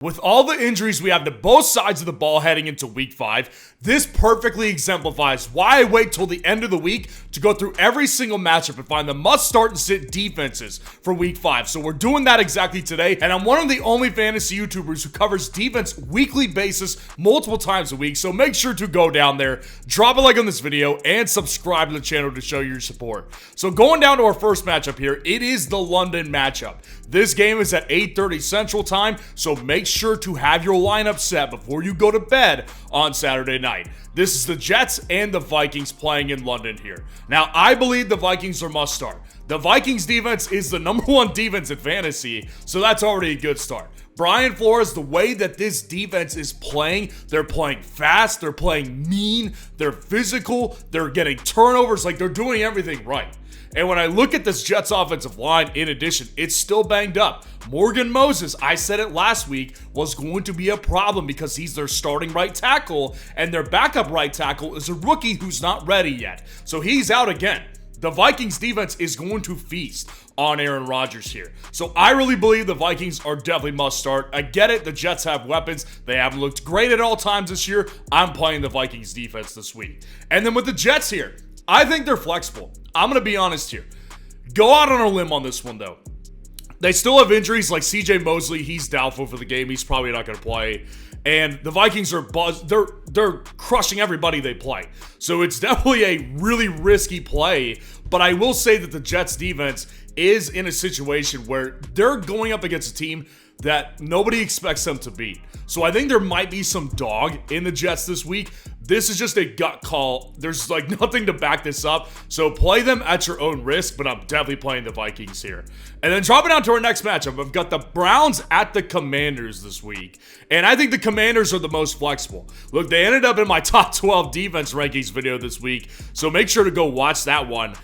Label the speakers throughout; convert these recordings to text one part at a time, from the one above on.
Speaker 1: With all the injuries we have to both sides of the ball heading into week 5, this perfectly exemplifies why I wait till the end of the week to go through every single matchup and find the must start and sit defenses for week 5. So we're doing that exactly today, and I'm one of the only fantasy YouTubers who covers defense weekly basis multiple times a week. So make sure to go down there, drop a like on this video, and subscribe to the channel to show your support. So going down to our first matchup here, it is the London matchup. This game is at 8:30 Central Time, so make sure to have your lineup set before you go to bed on Saturday night. This is the Jets and the Vikings playing in London here. Now, I believe the Vikings are must start. The Vikings defense is the #1 defense in fantasy, so that's already a good start. Brian Flores, the way that this defense is playing, they're playing fast, they're playing mean, they're physical, they're getting turnovers, like they're doing everything right. And when I look at this Jets offensive line, in addition, it's still banged up. Morgan Moses, I said it last week, was going to be a problem because he's their starting right tackle, and their backup right tackle is a rookie who's not ready yet. So he's out again. The Vikings defense is going to feast on Aaron Rodgers here. So I really believe the Vikings are definitely must start. I get it, the Jets have weapons. They haven't looked great at all times this year. I'm playing the Vikings defense this week. And then with the Jets here, I think they're flexible. I'm going to be honest here. Go out on a limb on this one, though. They still have injuries like CJ Mosley. He's doubtful for the game. He's probably not going to play. And the Vikings are buzzed. They're crushing everybody they play. So it's definitely a really risky play. But I will say that the Jets defense is in a situation where they're going up against a team that nobody expects them to beat. So I think there might be some dog in the Jets this week. This is just a gut call. There's like nothing to back this up. So play them at your own risk, but I'm definitely playing the Vikings here. And then dropping down to our next matchup, I've got the Browns at the Commanders this week. And I think the Commanders are the most flexible. Look, they ended up in my top 12 defense rankings video this week. So make sure to go watch that one.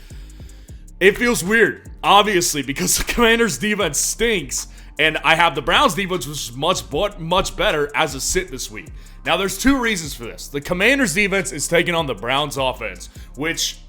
Speaker 1: It feels weird, obviously, because the Commanders defense stinks. And I have the Browns defense, which is much better as a sit this week. Now, there's two reasons for this. The Commanders defense is taking on the Browns offense, which,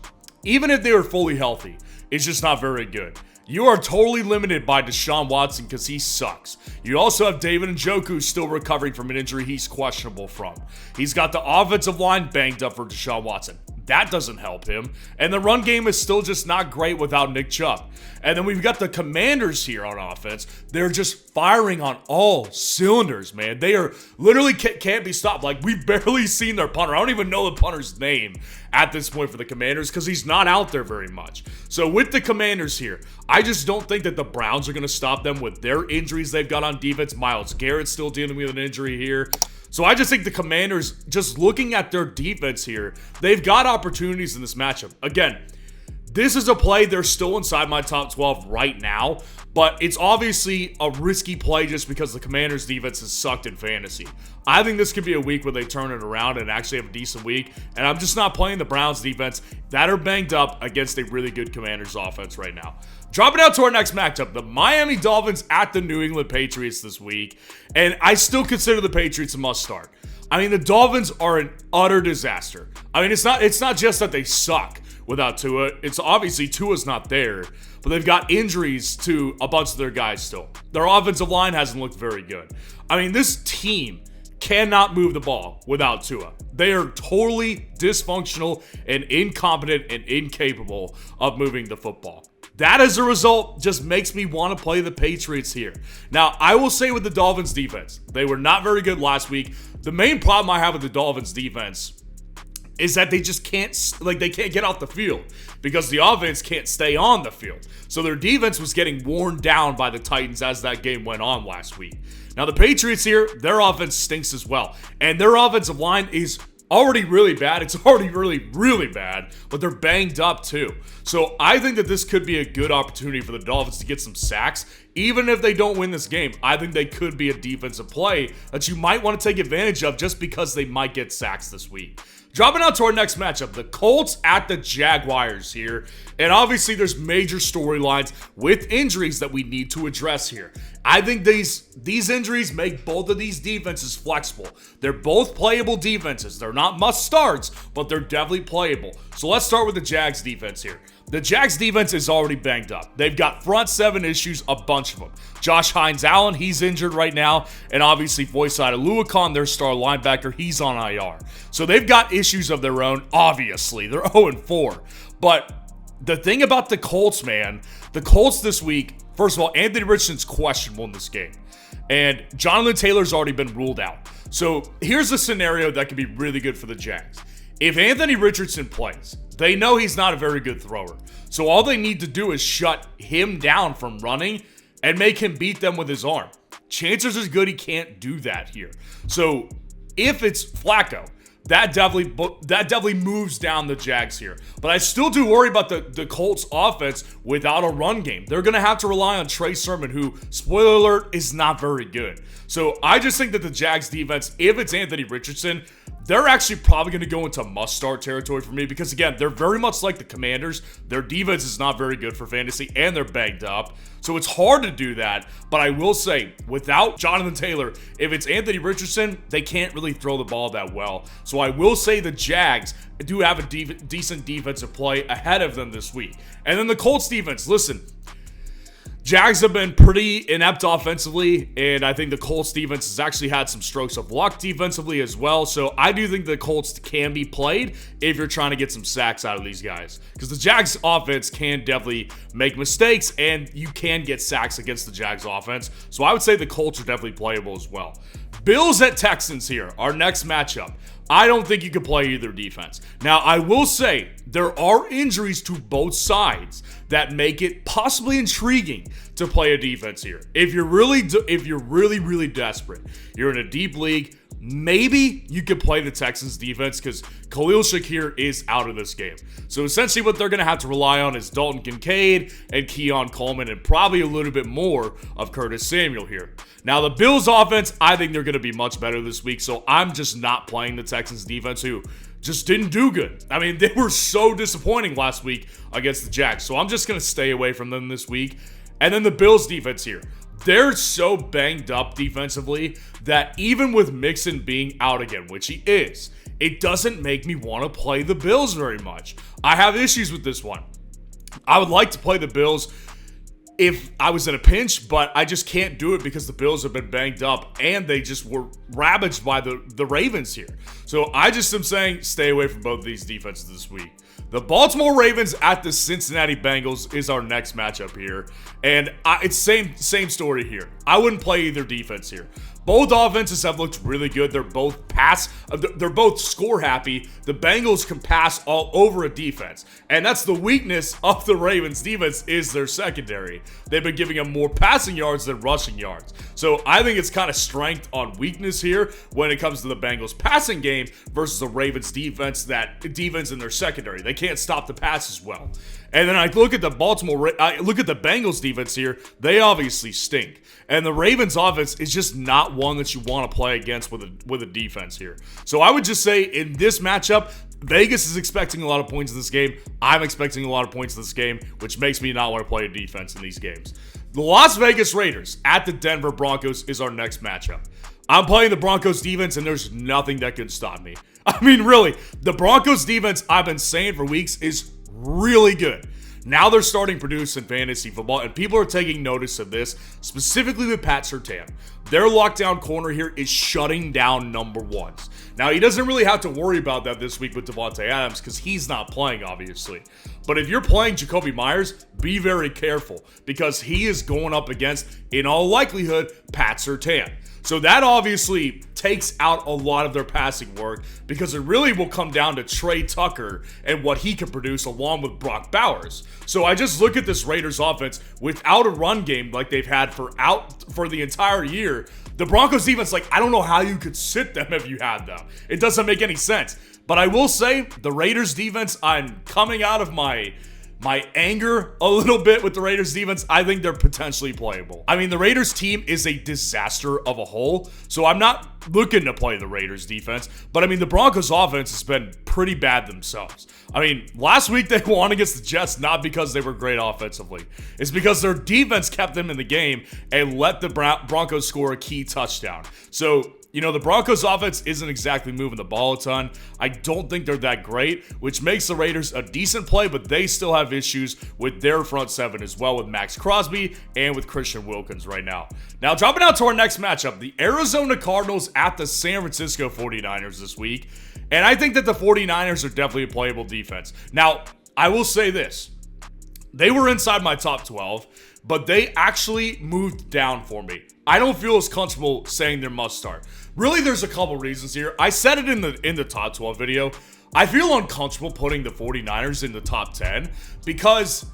Speaker 1: even if they were fully healthy, is just not very good. You are totally limited by Deshaun Watson because he sucks. You also have David Njoku still recovering from an injury he's questionable from. He's got the offensive line banged up for Deshaun Watson. That doesn't help him. And the run game is still just not great without Nick Chubb. And then we've got the Commanders here on offense. They're just firing on all cylinders, man. They are literally can't be stopped. Like, we've barely seen their punter. I don't even know the punter's name at this point for the Commanders because he's not out there very much. So with the Commanders here, I just don't think that the Browns are going to stop them with their injuries they've got on defense. Myles Garrett's still dealing with an injury here. So I just think the Commanders, just looking at their defense here, they've got opportunities in this matchup. Again, this is a play. They're still inside my top 12 right now, but it's obviously a risky play just because the Commanders' defense has sucked in fantasy. I think this could be a week where they turn it around and actually have a decent week, and I'm just not playing the Browns' defense that are banged up against a really good Commanders' offense right now. Dropping out to our next matchup, the Miami Dolphins at the New England Patriots this week, and I still consider the Patriots a must start. I mean, the Dolphins are an utter disaster. I mean, it's not just that they suck without Tua. It's obviously Tua's not there, but they've got injuries to a bunch of their guys still. Their offensive line hasn't looked very good. I mean, this team cannot move the ball without Tua. They are totally dysfunctional and incompetent and incapable of moving the football. That, as a result, just makes me want to play the Patriots here. Now, I will say with the Dolphins defense, they were not very good last week. The main problem I have with the Dolphins defense is that they just can't get off the field because the offense can't stay on the field. So their defense was getting worn down by the Titans as that game went on last week. Now, the Patriots here, their offense stinks as well. And their offensive line is already really bad. It's already really bad, but they're banged up too. So I think that this could be a good opportunity for the Dolphins to get some sacks. Even if they don't win this game, I think they could be a defensive play that you might want to take advantage of just because they might get sacks this week. Dropping out to our next matchup, the Colts at the Jaguars here. And obviously there's major storylines with injuries that we need to address here. I think these injuries make both of these defenses flexible. They're both playable defenses. They're not must starts, but they're definitely playable. So let's start with the Jags defense here. The Jags defense is already banged up. They've got front seven issues, a bunch of them. Josh Hines-Allen, he's injured right now. And obviously, Foyesade Oluokun, their star linebacker, he's on IR. So they've got issues of their own, obviously. They're 0-4. But the thing about the Colts, man, the Colts this week, first of all, Anthony Richardson's questionable in this game. And Jonathan Taylor's already been ruled out. So here's a scenario that could be really good for the Jags. If Anthony Richardson plays, they know he's not a very good thrower. So all they need to do is shut him down from running and make him beat them with his arm. Chances are good he can't do that here. So if it's Flacco, that definitely moves down the Jags here. But I still do worry about the Colts offense without a run game. They're going to have to rely on Trey Sermon, who, spoiler alert, is not very good. So I just think that the Jags defense, if it's Anthony Richardson, they're actually probably going to go into must-start territory for me because, again, they're very much like the Commanders. Their defense is not very good for fantasy, and they're banged up. So it's hard to do that, but I will say, without Jonathan Taylor, if it's Anthony Richardson, they can't really throw the ball that well. So I will say the Jags do have a decent defensive play ahead of them this week. And then the Colts defense, listen, Jags have been pretty inept offensively, and I think the Colts defense has actually had some strokes of luck defensively as well. So I do think the Colts can be played if you're trying to get some sacks out of these guys. Because the Jags offense can definitely make mistakes, and you can get sacks against the Jags offense. So I would say the Colts are definitely playable as well. Bills at Texans here, our next matchup. I don't think you can play either defense. Now, I will say there are injuries to both sides that make it possibly intriguing to play a defense here. If you're really desperate, you're in a deep league, maybe you could play the Texans defense because Khalil Shakir is out of this game. So essentially what they're going to have to rely on is Dalton Kincaid and Keon Coleman and probably a little bit more of Curtis Samuel here. Now the Bills offense, I think they're going to be much better this week, so I'm just not playing the Texans defense who just didn't do good. I mean, they were so disappointing last week against the Jags, so I'm just going to stay away from them this week. And then the Bills defense here. They're so banged up defensively that even with Mixon being out again, which he is, it doesn't make me want to play the Bills very much. I have issues with this one. I would like to play the Bills if I was in a pinch, but I just can't do it because the Bills have been banged up and they just were ravaged by the Ravens here. So I just am saying stay away from both of these defenses this week. The Baltimore Ravens at the Cincinnati Bengals is our next matchup here. And it's same story here. I wouldn't play either defense here. Both offenses have looked really good. They're both they're both score happy. The Bengals can pass all over a defense. And that's the weakness of the Ravens defense is their secondary. They've been giving them more passing yards than rushing yards. So I think it's kind of strength on weakness here when it comes to the Bengals passing game versus the Ravens defense in their secondary. They can't stop the pass as well. And then I look at the Bengals defense here. They obviously stink. And the Ravens offense is just not one that you want to play against with a defense here. So I would just say in this matchup, Vegas is expecting a lot of points in this game. I'm expecting a lot of points in this game, which makes me not want to play a defense in these games. The Las Vegas Raiders at the Denver Broncos is our next matchup. I'm playing the Broncos defense, and there's nothing that can stop me. I mean, really, the Broncos defense, I've been saying for weeks, is really good. Now they're starting to produce in fantasy football, and people are taking notice of this, specifically with Pat Surtain. Their lockdown corner here is shutting down number ones. Now, he doesn't really have to worry about that this week with Devontae Adams because he's not playing, obviously. But if you're playing Jacoby Myers, be very careful because he is going up against, in all likelihood, Pat Surtain. So that obviously takes out a lot of their passing work because it really will come down to Trey Tucker and what he can produce along with Brock Bowers. So I just look at this Raiders offense without a run game like they've had for the entire year. The Broncos defense, I don't know how you could sit them if you had them. It doesn't make any sense. But I will say, the Raiders defense, I'm coming out of my anger a little bit with the Raiders defense. I think they're potentially playable. I mean, the Raiders team is a disaster of a whole, so I'm not looking to play the Raiders defense. But I mean, the Broncos offense has been pretty bad themselves. I mean, last week they won against the Jets not because they were great offensively. It's because their defense kept them in the game and let the Broncos score a key touchdown. So, you know, the Broncos offense isn't exactly moving the ball a ton. I don't think they're that great, which makes the Raiders a decent play, but they still have issues with their front seven as well, with Max Crosby and with Christian Wilkins right now. Now, dropping out to our next matchup, the Arizona Cardinals at the San Francisco 49ers this week. And I think that the 49ers are definitely a playable defense. Now, I will say this. They were inside my top 12, but they actually moved down for me. I don't feel as comfortable saying they're must start. Really, there's a couple reasons here. I said it in the top 12 video. I feel uncomfortable putting the 49ers in the top 10 because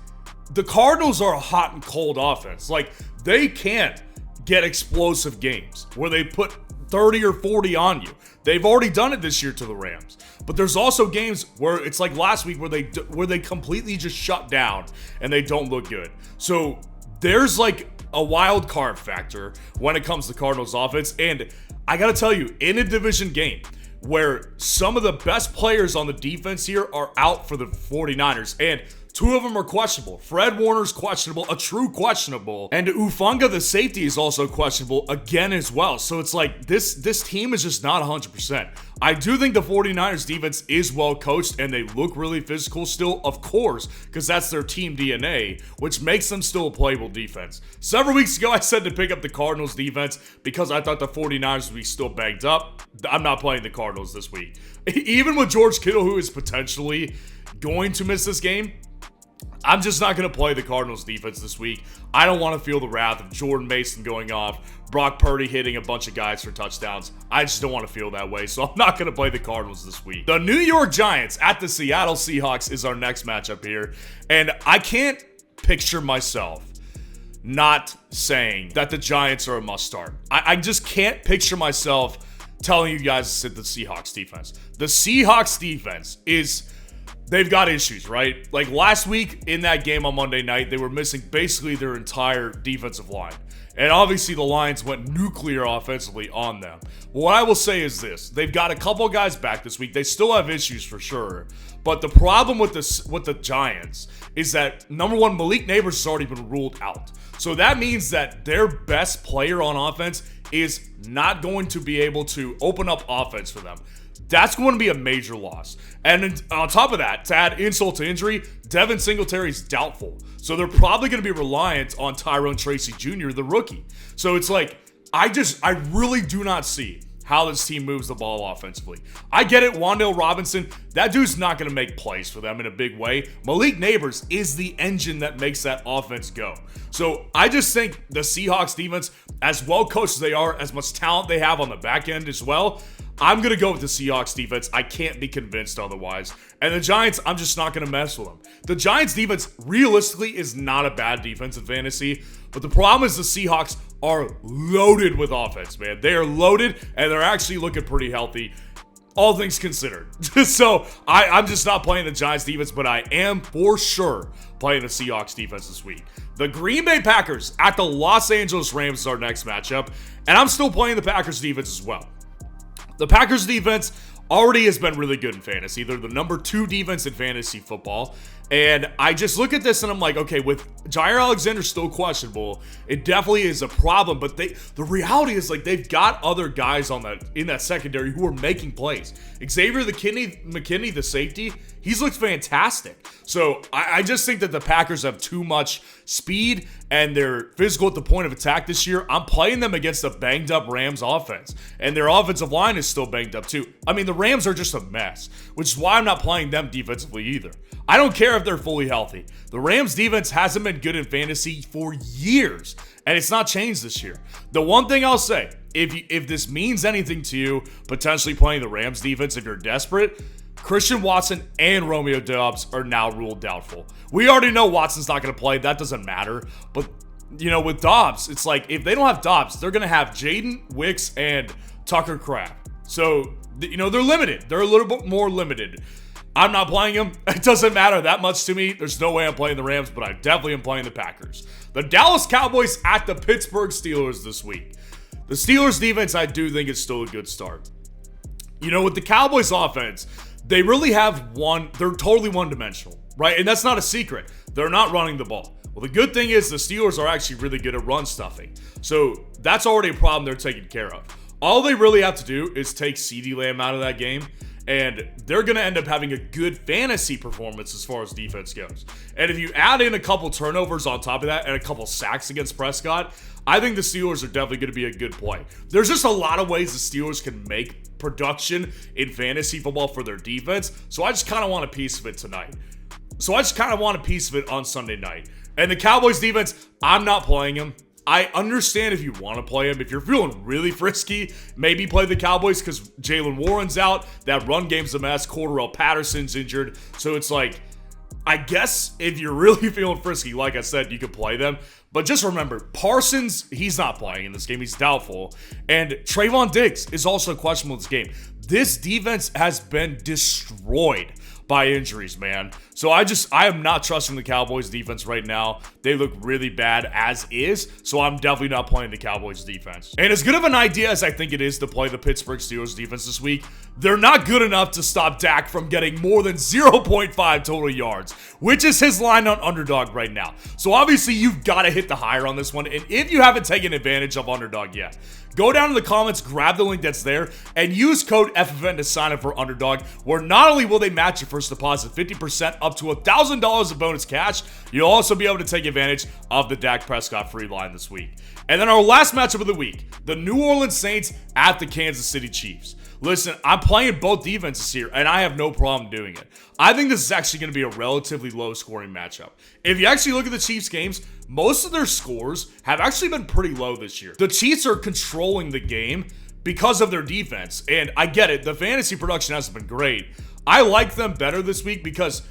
Speaker 1: the Cardinals are a hot and cold offense. Like, they can't get explosive games where they put 30 or 40 on you. They've already done it this year to the Rams. But there's also games where it's like last week where they completely just shut down and they don't look good. So there's like a wild card factor when it comes to Cardinals offense. And I got to tell you, in a division game where some of the best players on the defense here are out for the 49ers, and two of them are questionable. Fred Warner's questionable, a true questionable. And Ufanga, the safety, is also questionable again as well. So it's like this team is just not 100%. I do think the 49ers defense is well coached and they look really physical still, of course, because that's their team DNA, which makes them still a playable defense. Several weeks ago, I said to pick up the Cardinals defense because I thought the 49ers would be still banged up. I'm not playing the Cardinals this week. Even with George Kittle, who is potentially going to miss this game, I'm just not going to play the Cardinals defense this week. I don't want to feel the wrath of Jordan Mason going off, Brock Purdy hitting a bunch of guys for touchdowns. I just don't want to feel that way, so I'm not going to play the Cardinals this week. The New York Giants at the Seattle Seahawks is our next matchup here, and I can't picture myself not saying that the Giants are a must-start. I just can't picture myself telling you guys to sit the Seahawks defense. The Seahawks defense is... They've got issues, right? Like last week in that game on Monday night, they were missing basically their entire defensive line. And obviously the Lions went nuclear offensively on them. What I will say is this. They've got a couple guys back this week. They still have issues for sure. But the problem with the Giants is that, number one, Malik Neighbors has already been ruled out. So that means that their best player on offense is not going to be able to open up offense for them. That's going to be a major loss. And on top of that, to add insult to injury, Devin Singletary's doubtful. So they're probably going to be reliant on Tyrone Tracy Jr., the rookie. So it's like, I really do not see how this team moves the ball offensively. I get it, Wan'Dale Robinson, that dude's not going to make plays for them in a big way. Malik Neighbors is the engine that makes that offense go. So I just think the Seahawks defense, as well coached as they are, as much talent they have on the back end as well, I'm going to go with the Seahawks defense. I can't be convinced otherwise. And the Giants, I'm just not going to mess with them. The Giants defense, realistically, is not a bad defense in fantasy. But the problem is the Seahawks are loaded with offense, man. They are loaded, and they're actually looking pretty healthy, all things considered. So I'm just not playing the Giants defense, but I am for sure playing the Seahawks defense this week. The Green Bay Packers at the Los Angeles Rams is our next matchup. And I'm still playing the Packers defense as well. The Packers defense already has been really good in fantasy. They're the number 2 defense in fantasy football. And I just look at this and I'm like, okay, with Jair Alexander still questionable, it definitely is a problem. But the reality is, like, they've got other guys in that secondary who are making plays. Xavier McKinney, the safety, he's looked fantastic. So I just think that the Packers have too much speed and they're physical at the point of attack this year. I'm playing them against a banged up Rams offense, and their offensive line is still banged up too. I mean, the Rams are just a mess, which is why I'm not playing them defensively either. I don't care if they're fully healthy. The Rams defense hasn't been good in fantasy for years, and it's not changed this year. The one thing I'll say, if this means anything to you, potentially playing the Rams defense if you're desperate, Christian Watson and Romeo Doubs are now ruled doubtful. We already know Watson's not going to play. That doesn't matter. But, you know, with Doubs, it's like if they don't have Doubs, they're going to have Jaden Wicks and Tucker Kraft. So, you know, they're limited. They're a little bit more limited. I'm not playing them. It doesn't matter that much to me. There's no way I'm playing the Rams, but I definitely am playing the Packers. The Dallas Cowboys at the Pittsburgh Steelers this week. The The Steelers defense, I do think is still a good start. You know, with the Cowboys offense, they really have they're totally one-dimensional, right? And that's not a secret. They're not running the ball. Well, the good thing is the Steelers are actually really good at run stuffing. So that's already a problem they're taking care of. All they really have to do is take CeeDee Lamb out of that game, and they're going to end up having a good fantasy performance as far as defense goes. And if you add in a couple turnovers on top of that and a couple sacks against Prescott, I think the Steelers are definitely going to be a good play. There's just a lot of ways the Steelers can make production in fantasy football for their defense, so I just kind of want a piece of it tonight. So I just kind of want a piece of it on Sunday night. And the Cowboys defense, I'm not playing them. I understand if you want to play him. If you're feeling really frisky, maybe play the Cowboys because Jalen Warren's out. That run game's a mess. Cordarrelle Patterson's injured. So it's like, I guess if you're really feeling frisky, like I said, you could play them. But just remember, Parsons, he's not playing in this game. He's doubtful. And Trayvon Diggs is also questionable in this game. This defense has been destroyed by injuries, man. So I am not trusting the Cowboys defense right now. They look really bad as is, so I'm definitely not playing the Cowboys defense. And as good of an idea as I think it is to play the Pittsburgh Steelers defense this week, they're not good enough to stop Dak from getting more than 0.5 total yards, which is his line on Underdog right now. So obviously you've got to hit the higher on this one, and if you haven't taken advantage of Underdog yet, go down in the comments, grab the link that's there, and use code FFN to sign up for Underdog, where not only will they match your first deposit 50% up to $1,000 of bonus cash, you'll also be able to take advantage of the Dak Prescott free line this week. And then our last matchup of the week, the New Orleans Saints at the Kansas City Chiefs. Listen, I'm playing both defenses here, and I have no problem doing it. I think this is actually going to be a relatively low-scoring matchup. If you actually look at the Chiefs games, most of their scores have actually been pretty low this year. The Chiefs are controlling the game because of their defense, and I get it. The fantasy production hasn't been great. I like them better this week because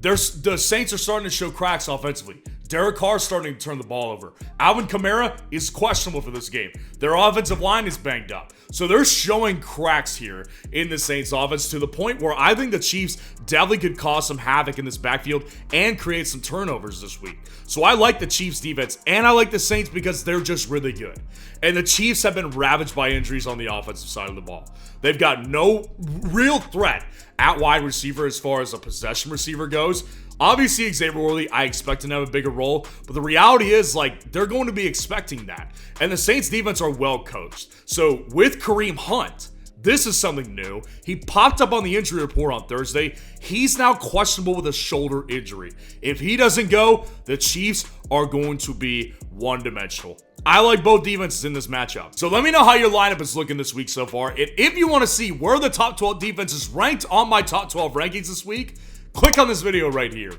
Speaker 1: the Saints are starting to show cracks offensively. Derek Carr's starting to turn the ball over. Alvin Kamara is questionable for this game. Their offensive line is banged up. So they're showing cracks here in the Saints offense to the point where I think the Chiefs definitely could cause some havoc in this backfield and create some turnovers this week. So I like the Chiefs defense and I like the Saints because they're just really good. And the Chiefs have been ravaged by injuries on the offensive side of the ball. They've got no real threat at wide receiver as far as a possession receiver goes. Obviously, Xavier Worthy, I expect him to have a bigger role, but the reality is, like, they're going to be expecting that. And the Saints defense are well coached. So with Kareem Hunt, this is something new. He popped up on the injury report on Thursday. He's now questionable with a shoulder injury. If he doesn't go, the Chiefs are going to be one-dimensional. I like both defenses in this matchup. So let me know how your lineup is looking this week so far. And if you want to see where the top 12 defenses ranked on my top 12 rankings this week, click on this video right here.